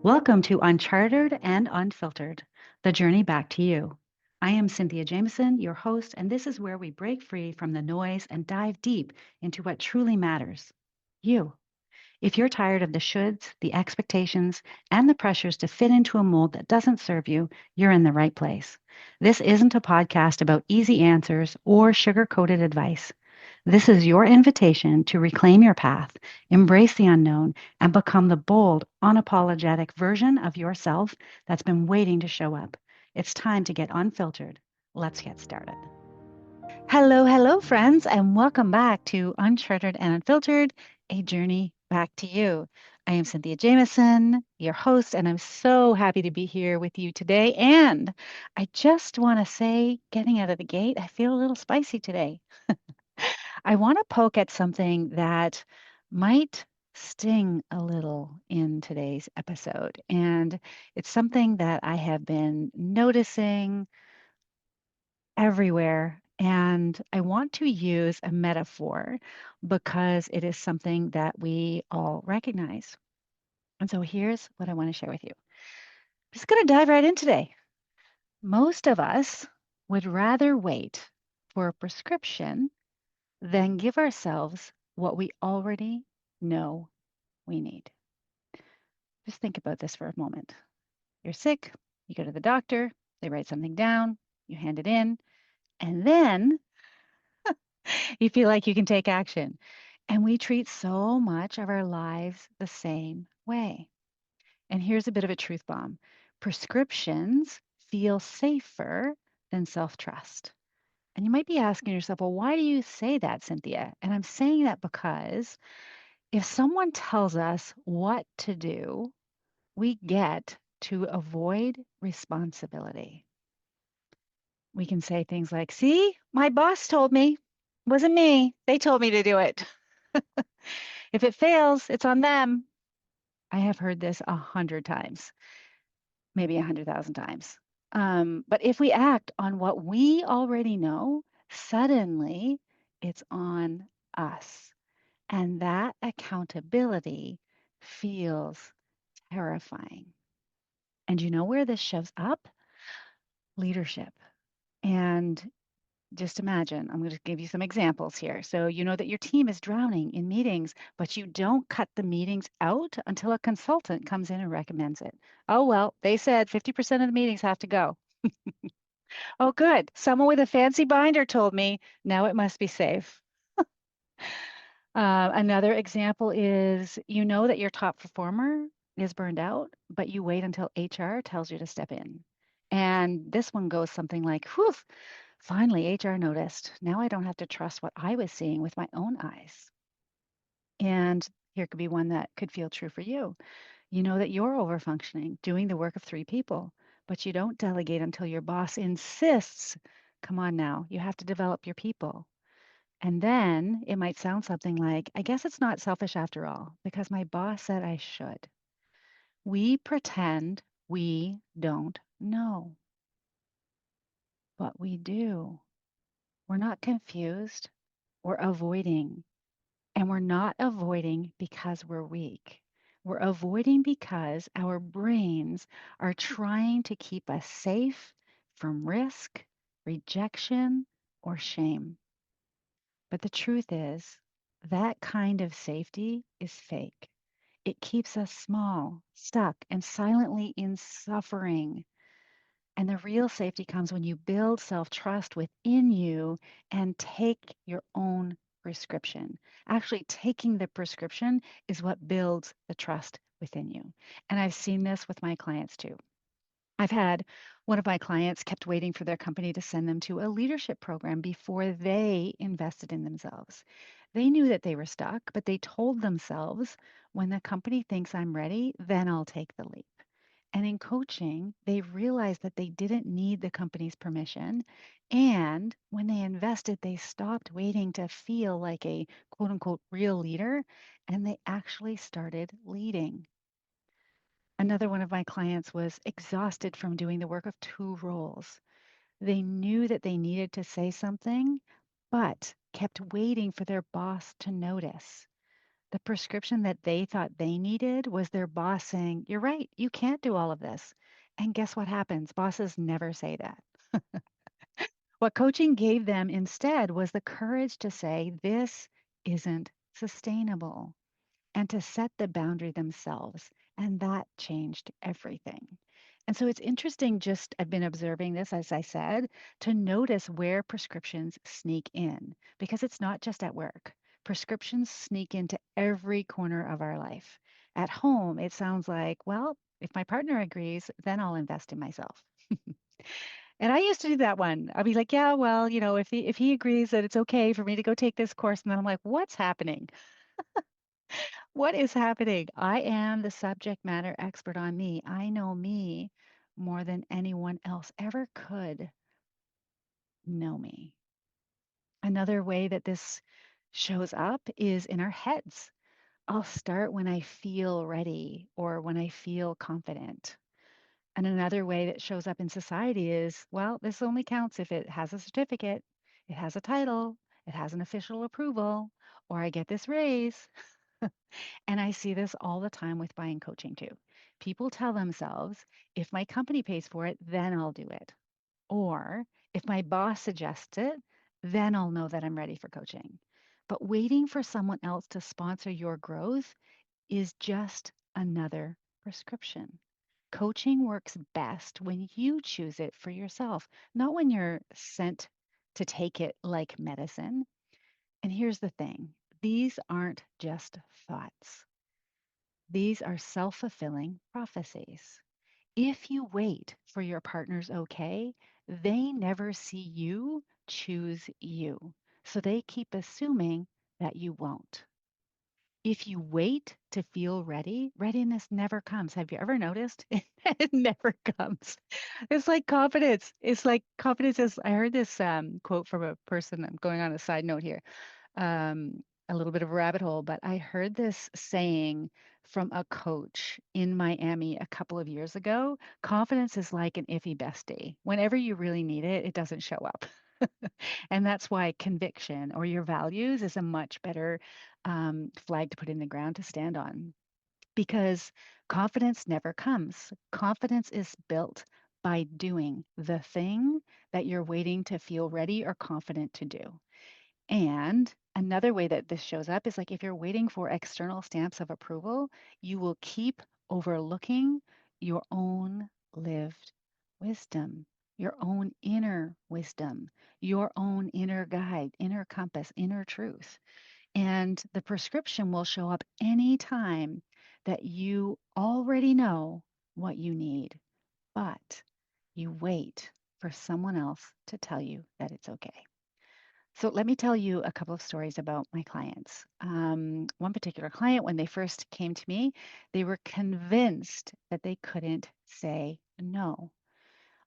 Welcome to Uncharted and Unfiltered, the journey back to you. I am Cynthia Jamieson, your host, and this is where we break free from the noise and dive deep into what truly matters you. If you're tired of the shoulds, the expectations, and the pressures to fit into a mold that doesn't serve you, you're in the right place. This isn't a podcast about easy answers or sugar coated advice. This is your invitation to reclaim your path, embrace the unknown, and become the bold, unapologetic version of yourself that's been waiting to show up. It's time to get unfiltered. Let's get started. Hello, hello, friends, and welcome back to Uncharted and Unfiltered, a journey back to you. I am Cynthia Jamieson, your host, and I'm so happy to be here with you today. And I just want to say, getting out of the gate, I feel a little spicy today. I want to poke at something that might sting a little in today's episode. And it's something that I have been noticing everywhere. And I want to use a metaphor because it is something that we all recognize. And so here's what I want to share with you. I'm just going to dive right in today. Most of us would rather wait for a prescription than give ourselves what we already know we need. Just think about this for a moment. You're sick, you go to the doctor, they write something down, you hand it in, and then you feel like you can take action. And we treat so much of our lives the same way. And here's a bit of a truth bomb. Prescriptions feel safer than self-trust. And you might be asking yourself, well, why do you say that, Cynthia? And I'm saying that because if someone tells us what to do, we get to avoid responsibility. We can say things like, see, my boss told me, it wasn't me. They told me to do it. If it fails, it's on them. I have heard this 100 times, maybe 100,000 times. But if we act on what we already know, suddenly it's on us. And that accountability feels terrifying. And you know where this shows up? Leadership. And just imagine, I'm going to give you some examples here. So, you know that your team is drowning in meetings, but you don't cut the meetings out until a consultant comes in and recommends it. Oh, well, they said 50% of the meetings have to go. Oh, good. Someone with a fancy binder told me now it must be safe. Another example is you know that your top performer is burned out, but you wait until HR tells you to step in. And this one goes something like, whew, finally, HR noticed. Now I don't have to trust what I was seeing with my own eyes. And here could be one that could feel true for you. You know that you're overfunctioning, doing the work of three people, but you don't delegate until your boss insists. Come on now, you have to develop your people. And then it might sound something like, I guess it's not selfish after all, because my boss said I should. We pretend we don't know, but we do. We're not confused, we're avoiding. And we're not avoiding because we're weak. We're avoiding because our brains are trying to keep us safe from risk, rejection, or shame. But the truth is, that kind of safety is fake. It keeps us small, stuck, and silently in suffering. And the real safety comes when you build self trust within you and take your own prescription. Actually, taking the prescription is what builds the trust within you. And I've seen this with my clients too. I've had one of my clients kept waiting for their company to send them to a leadership program before they invested in themselves. They knew that they were stuck, but they told themselves, when the company thinks I'm ready, then I'll take the leap. And in coaching, they realized that they didn't need the company's permission. And when they invested, they stopped waiting to feel like a quote unquote real leader and they actually started leading. Another one of my clients was exhausted from doing the work of two roles. They knew that they needed to say something, but kept waiting for their boss to notice. The prescription that they thought they needed was their boss saying, "You're right, you can't do all of this." And guess what happens? Bosses never say that. What coaching gave them instead was the courage to say, "This isn't sustainable," and to set the boundary themselves. And that changed everything. And so it's interesting, just I've been observing this, as I said, to notice where prescriptions sneak in, because it's not just at work. Prescriptions sneak into every corner of our life. At home, it sounds like, well, if my partner agrees, then I'll invest in myself. And I used to do that one. I'd be like, yeah, well, if he agrees that it's okay for me to go take this course, and then I'm like, what's happening? What is happening? I am the subject matter expert on me. I know me more than anyone else ever could know me. Another way that this shows up is in our heads. I'll start when I feel ready or when I feel confident. And another way that shows up in society is, well, this only counts if it has a certificate, it has a title, it has an official approval, or I get this raise. And I see this all the time with buying coaching too. People tell themselves, if my company pays for it, then I'll do it. Or if my boss suggests it, then I'll know that I'm ready for coaching. But waiting for someone else to sponsor your growth is just another prescription. Coaching works best when you choose it for yourself, not when you're sent to take it like medicine. And here's the thing, these aren't just thoughts. These are self fulfilling prophecies. If you wait for your partner's okay, they never see you choose you. So they keep assuming that you won't. If you wait to feel ready, readiness never comes. Have you ever noticed? It never comes. It's like confidence. It's like confidence is, I heard this quote from a person. I'm going on a side note here, a little bit of a rabbit hole, but I heard this saying from a coach in Miami a couple of years ago. Confidence is like an iffy bestie. Whenever you really need it, it doesn't show up. And that's why conviction or your values is a much better flag to put in the ground to stand on, because confidence never comes. Confidence is built by doing the thing that you're waiting to feel ready or confident to do. And another way that this shows up is like if you're waiting for external stamps of approval, you will keep overlooking your own lived wisdom, your own inner wisdom, your own inner guide, inner compass, inner truth. And the prescription will show up anytime that you already know what you need, but you wait for someone else to tell you that it's okay. So let me tell you a couple of stories about my clients. One particular client, when they first came to me, they were convinced that they couldn't say no.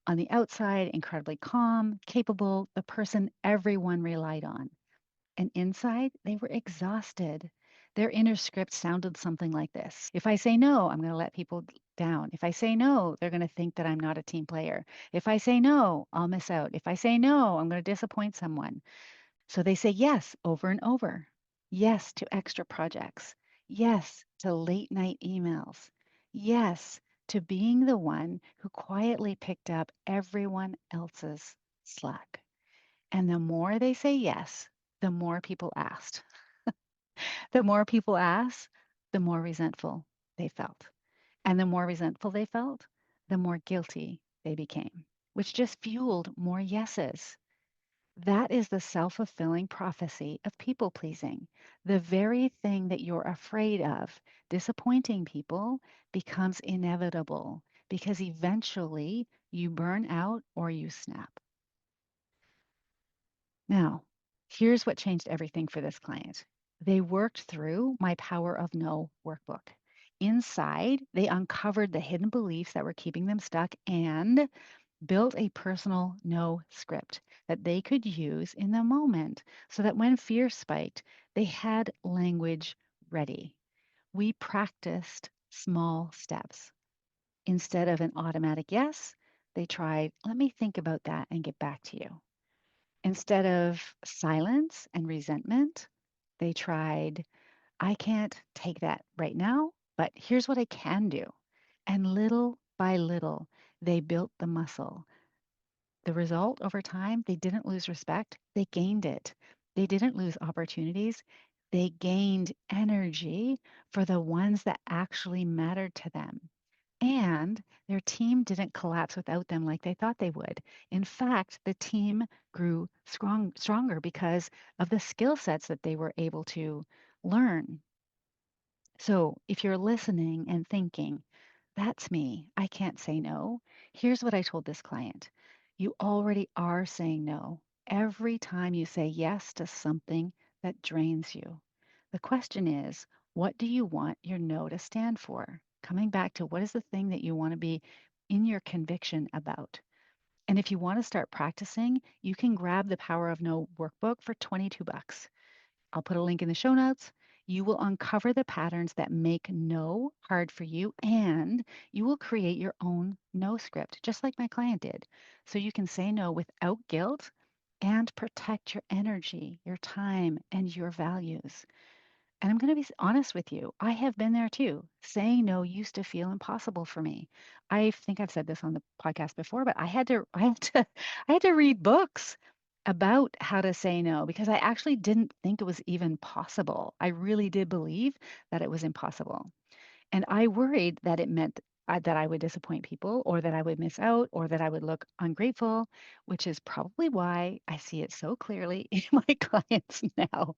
On the outside, incredibly calm, capable, the person everyone relied on. And inside, they were exhausted. Their inner script sounded something like this: if I say no, I'm going to let people down. If I say no, they're going to think that I'm not a team player. If I say no, I'll miss out. If I say no, I'm going to disappoint someone. So they say yes over and over. Yes to extra projects. Yes to late night emails. Yes to being the one who quietly picked up everyone else's slack. And the more they say yes, the more people asked. The more people asked, the more resentful they felt. And the more resentful they felt, the more guilty they became, which just fueled more yeses. That is the self fulfilling prophecy of people pleasing. The very thing that you're afraid of, disappointing people, becomes inevitable because eventually you burn out or you snap. Now, here's what changed everything for this client. They worked through my Power of No workbook. Inside, they uncovered the hidden beliefs that were keeping them stuck and built a personal no script that they could use in the moment so that when fear spiked, they had language ready. We practiced small steps. Instead of an automatic yes, they tried, let me think about that and get back to you. Instead of silence and resentment, they tried, I can't take that right now, but here's what I can do. And little by little, they built the muscle. The result over time, they didn't lose respect, they gained it. They didn't lose opportunities, they gained energy for the ones that actually mattered to them. And their team didn't collapse without them like they thought they would. In fact, the team grew stronger because of the skill sets that they were able to learn. So if you're listening and thinking, that's me, I can't say no, here's what I told this client. You already are saying no every time you say yes to something that drains you. The question is, what do you want your no to stand for? Coming back to what is the thing that you want to be in your conviction about? And if you want to start practicing, you can grab the Power of No workbook for 22 bucks. I'll put a link in the show notes. You will uncover the patterns that make no hard for you, and you will create your own no script, just like my client did. So you can say no without guilt and protect your energy, your time, and your values. And I'm going to be honest with you. I have been there too. Saying no used to feel impossible for me. I think I've said this on the podcast before, but I had to read books about how to say no because I actually didn't think it was even possible. I really did believe that it was impossible. And I worried that it meant that I would disappoint people or that I would miss out or that I would look ungrateful, which is probably why I see it so clearly in my clients now.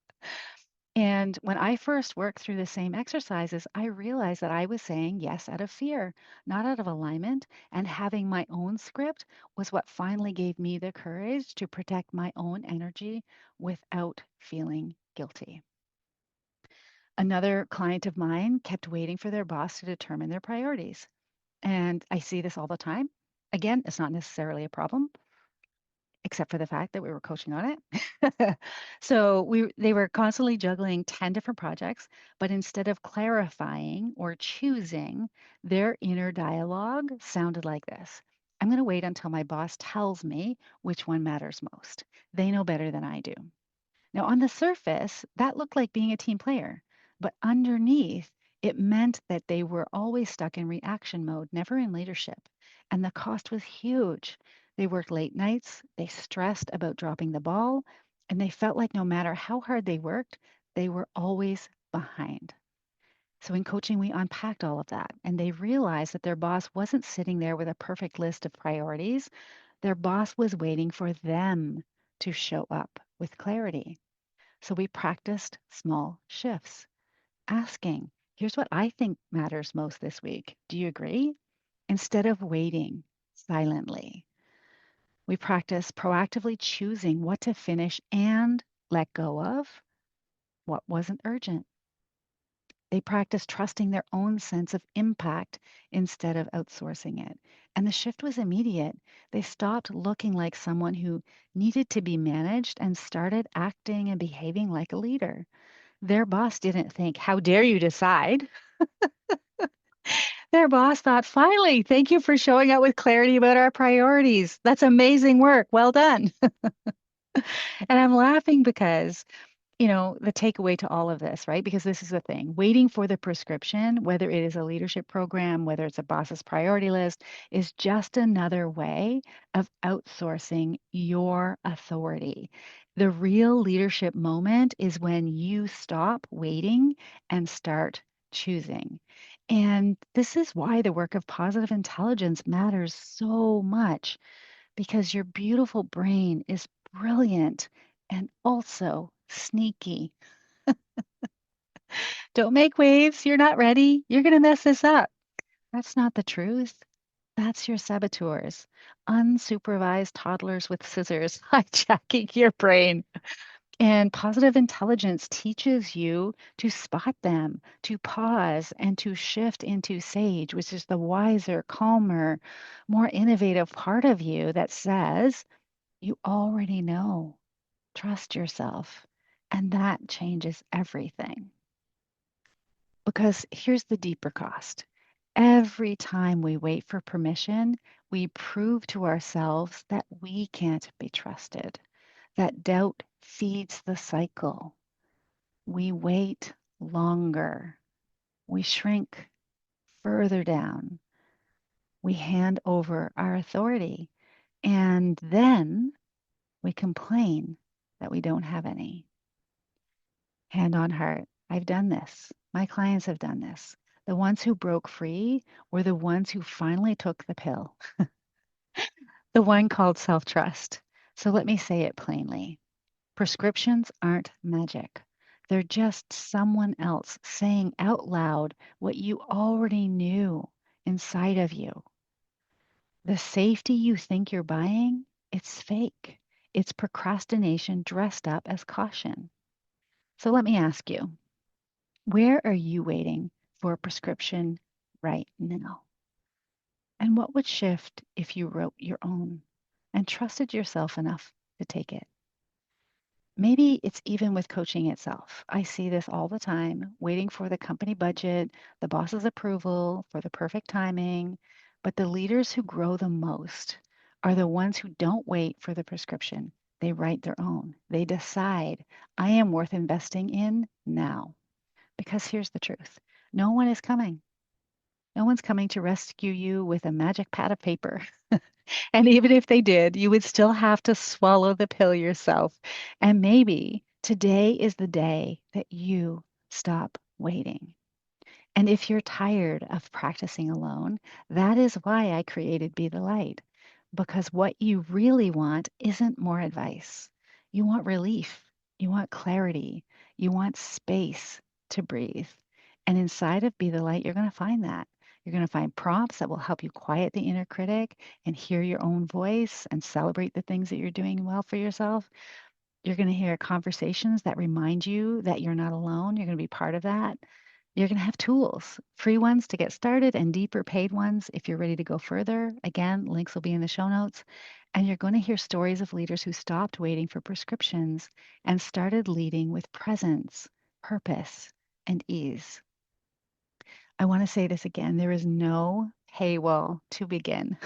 And when I first worked through the same exercises, I realized that I was saying yes out of fear, not out of alignment. And having my own script was what finally gave me the courage to protect my own energy without feeling guilty. Another client of mine kept waiting for their boss to determine their priorities. And I see this all the time. Again, it's not necessarily a problem except for the fact that we were coaching on it. So they were constantly juggling 10 different projects, but instead of clarifying or choosing, their inner dialogue sounded like this. I'm going to wait until my boss tells me which one matters most. They know better than I do. Now, on the surface, that looked like being a team player, but underneath, it meant that they were always stuck in reaction mode, never in leadership. And the cost was huge. They worked late nights, they stressed about dropping the ball, and they felt like no matter how hard they worked, they were always behind. So in coaching, we unpacked all of that, and they realized that their boss wasn't sitting there with a perfect list of priorities. Their boss was waiting for them to show up with clarity. So we practiced small shifts, asking, here's what I think matters most this week. Do you agree? Instead of waiting silently, we practice proactively choosing what to finish and let go of what wasn't urgent. They practice trusting their own sense of impact instead of outsourcing it. And the shift was immediate. They stopped looking like someone who needed to be managed and started acting and behaving like a leader. Their boss didn't think, how dare you decide? Their boss thought, finally, thank you for showing up with clarity about our priorities. That's amazing work. Well done. And I'm laughing because the takeaway to all of this, right? Because this is the thing waiting for the prescription, whether it is a leadership program, whether it's a boss's priority list, is just another way of outsourcing your authority. The real leadership moment is when you stop waiting and start choosing. And this is why the work of positive intelligence matters so much because your beautiful brain is brilliant and also sneaky. Don't make waves. You're not ready. You're going to mess this up. That's not the truth. That's your saboteurs, unsupervised toddlers with scissors hijacking your brain. And positive intelligence teaches you to spot them, to pause, and to shift into sage, which is the wiser, calmer, more innovative part of you that says, you already know. Trust yourself. And that changes everything. Because here's the deeper cost. Every time we wait for permission, we prove to ourselves that we can't be trusted. That doubt feeds the cycle. We wait longer. We shrink further down. We hand over our authority. And then we complain that we don't have any. Hand on heart, I've done this. My clients have done this. The ones who broke free were the ones who finally took the pill, the one called self trust. So let me say it plainly. Prescriptions aren't magic. They're just someone else saying out loud what you already knew inside of you. The safety you think you're buying, it's fake. It's procrastination dressed up as caution. So let me ask you, where are you waiting for a prescription right now? And what would shift if you wrote your own and trusted yourself enough to take it? Maybe it's even with coaching itself. I see this all the time, waiting for the company budget, the boss's approval, for the perfect timing. But the leaders who grow the most are the ones who don't wait for the prescription. They write their own. They decide, I am worth investing in now. Because here's the truth, no one is coming. No one's coming to rescue you with a magic pad of paper. And even if they did, you would still have to swallow the pill yourself. And maybe today is the day that you stop waiting. And if you're tired of practicing alone, that is why I created Be the Light. Because what you really want isn't more advice. You want relief. You want clarity. You want space to breathe. And inside of Be the Light, you're going to find that. You're going to find prompts that will help you quiet the inner critic and hear your own voice and celebrate the things that you're doing well for yourself. You're going to hear conversations that remind you that you're not alone. You're going to be part of that. You're going to have tools, free ones to get started and deeper paid ones if you're ready to go further. Again, links will be in the show notes. And you're going to hear stories of leaders who stopped waiting for prescriptions and started leading with presence, purpose, and ease. I want to say this again. There is no paywall to begin.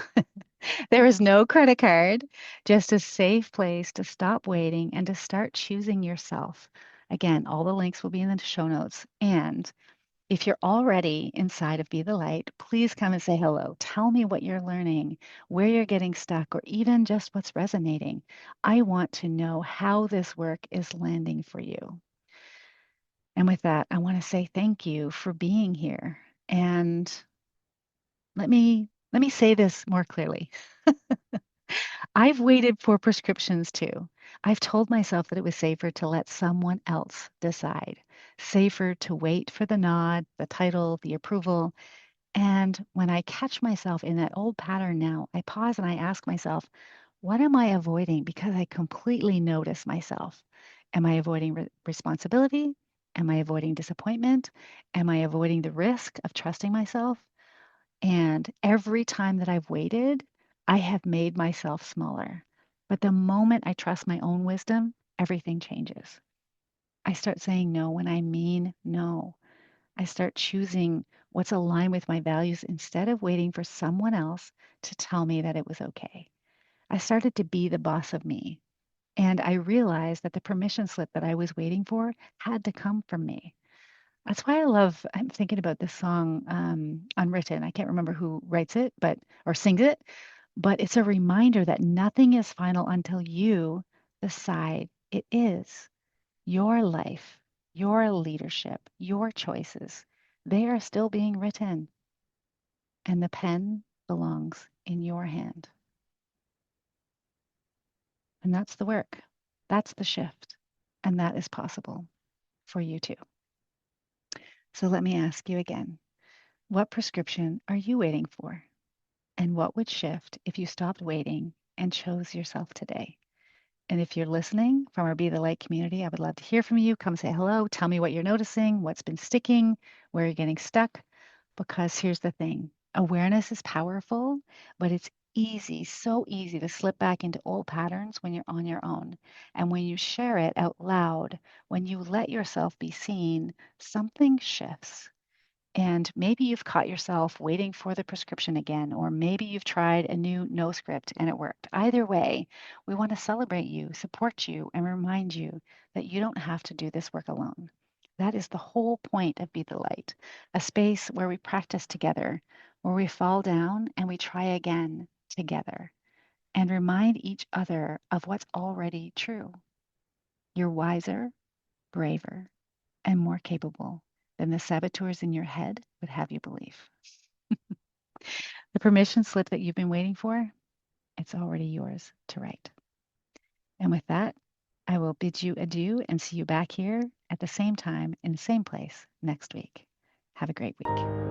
There is no credit card, just a safe place to stop waiting and to start choosing yourself. Again, all the links will be in the show notes. And if you're already inside of Be the Light, please come and say hello. Tell me what you're learning, where you're getting stuck, or even just what's resonating. I want to know how this work is landing for you. And with that, I want to say thank you for being here. And let me say this more clearly. I've waited for prescriptions too. I've told myself that it was safer to let someone else decide, safer to wait for the nod, the title, the approval. And when I catch myself in that old pattern now, I pause and I ask myself, what am I avoiding? Because I completely notice myself. Am I avoiding responsibility? Am I avoiding disappointment? Am I avoiding the risk of trusting myself? And every time that I've waited, I have made myself smaller. But the moment I trust my own wisdom, everything changes. I start saying no when I mean no. I start choosing what's aligned with my values instead of waiting for someone else to tell me that it was okay. I started to be the boss of me. And I realized that the permission slip that I was waiting for had to come from me. That's why I'm thinking about this song, Unwritten. I can't remember who writes it, or sings it, but it's a reminder that nothing is final until you decide it is. Your life, your leadership, your choices, they are still being written, and the pen belongs in your hand. And that's the work. That's the shift. And that is possible for you too. So let me ask you again, what prescription are you waiting for? And what would shift if you stopped waiting and chose yourself today? And if you're listening from our Be the Light community, I would love to hear from you. Come say hello. Tell me what you're noticing, what's been sticking, where you're getting stuck. Because here's the thing, awareness is powerful, but it's easy, so easy to slip back into old patterns when you're on your own. And when you share it out loud, when you let yourself be seen, something shifts. And maybe you've caught yourself waiting for the prescription again, or maybe you've tried a new no script and it worked. Either way, we want to celebrate you, support you, and remind you that you don't have to do this work alone. That is the whole point of Be the Light, a space where we practice together, where we fall down and we try again together and remind each other of what's already true. You're wiser, braver, and more capable than the saboteurs in your head would have you believe. The permission slip that you've been waiting for, it's already yours to write. And with that, I will bid you adieu and see you back here at the same time in the same place next week. Have a great week.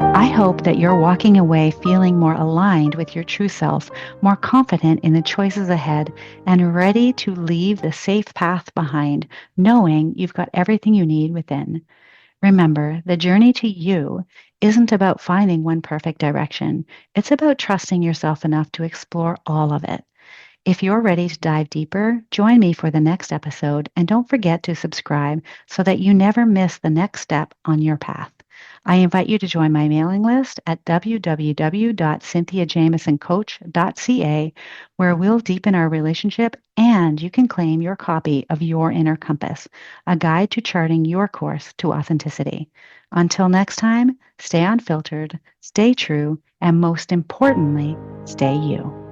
I hope that you're walking away feeling more aligned with your true self, more confident in the choices ahead, and ready to leave the safe path behind, knowing you've got everything you need within. Remember, the journey to you isn't about finding one perfect direction. It's about trusting yourself enough to explore all of it. If you're ready to dive deeper, join me for the next episode and don't forget to subscribe so that you never miss the next step on your path. I invite you to join my mailing list at www.cynthiajamiesoncoach.ca, where we'll deepen our relationship and you can claim your copy of Your Inner Compass, a guide to charting your course to authenticity. Until next time, stay unfiltered, stay true, and most importantly, stay you.